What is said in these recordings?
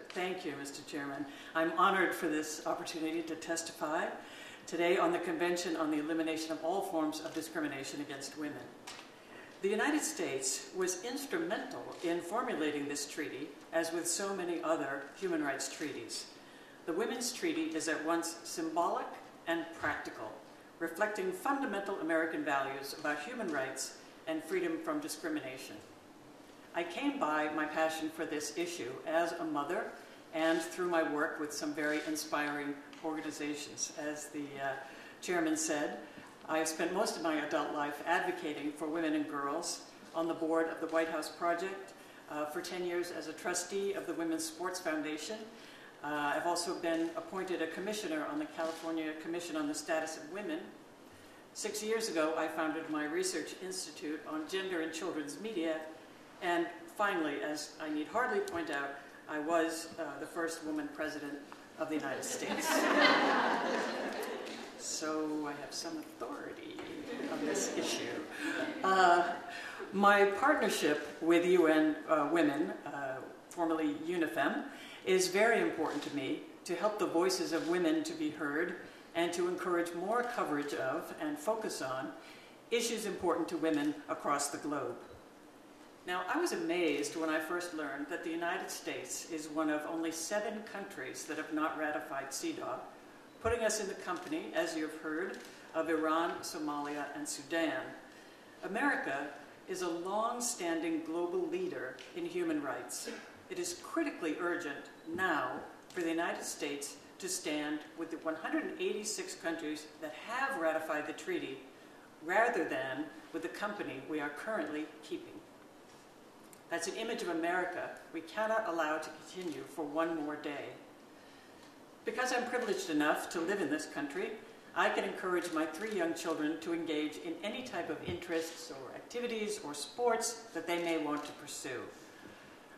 Thank you, Mr. Chairman. I'm honored for this opportunity to testify today on the Convention on the Elimination of All Forms of Discrimination Against Women. The United States was instrumental in formulating this treaty, as with so many other human rights treaties. The Women's Treaty is at once symbolic and practical, reflecting fundamental American values about human rights and freedom from discrimination. I came by my passion for this issue as a mother and through my work with some very inspiring organizations. As the chairman said, I have spent most of my adult life advocating for women and girls on the board of the White House Project, for 10 years as a trustee of the Women's Sports Foundation. I've also been appointed a commissioner on the California Commission on the Status of Women. 6 years ago, I founded my research institute on gender and children's media. And finally, as I need hardly point out, I was the first woman president of the United States. So I have some authority on this issue. My partnership with UN Women, formerly UNIFEM, is very important to me to help the voices of women to be heard and to encourage more coverage of and focus on issues important to women across the globe. Now, I was amazed when I first learned that the United States is one of only 7 countries that have not ratified CEDAW, putting us in the company, as you have heard, of Iran, Somalia, and Sudan. America is a long-standing global leader in human rights. It is critically urgent now for the United States to stand with the 186 countries that have ratified the treaty, rather than with the company we are currently keeping. That's an image of America we cannot allow to continue for one more day. Because I'm privileged enough to live in this country, I can encourage my 3 young children to engage in any type of interests or activities or sports that they may want to pursue.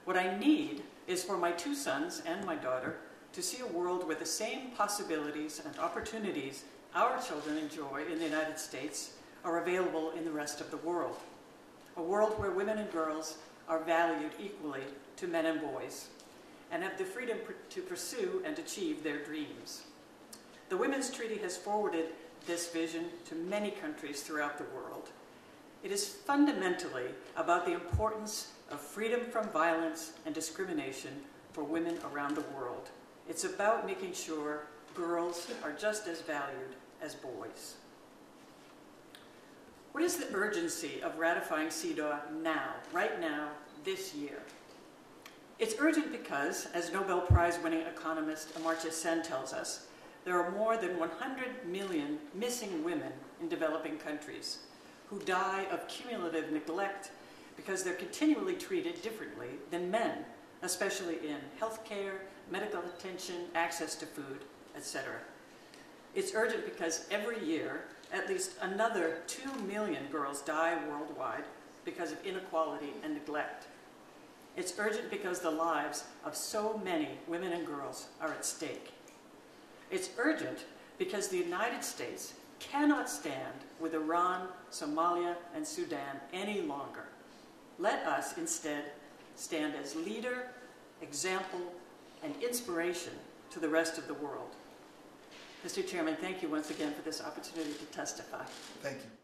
What I need is for my 2 sons and my daughter to see a world where the same possibilities and opportunities our children enjoy in the United States are available in the rest of the world. A world where women and girls are valued equally to men and boys, and have the freedom to pursue and achieve their dreams. The Women's Treaty has forwarded this vision to many countries throughout the world. It is fundamentally about the importance of freedom from violence and discrimination for women around the world. It's about making sure girls are just as valued as boys. What is the urgency of ratifying CEDAW now, right now, this year? It's urgent because, as Nobel Prize-winning economist Amartya Sen tells us, there are more than 100 million missing women in developing countries who die of cumulative neglect because they're continually treated differently than men, especially in healthcare, medical attention, access to food, etc. It's urgent because every year, at least another 2 million girls die worldwide because of inequality and neglect. It's urgent because the lives of so many women and girls are at stake. It's urgent because the United States cannot stand with Iran, Somalia, and Sudan any longer. Let us instead stand as leader, example, and inspiration to the rest of the world. Mr. Chairman, thank you once again for this opportunity to testify. Thank you.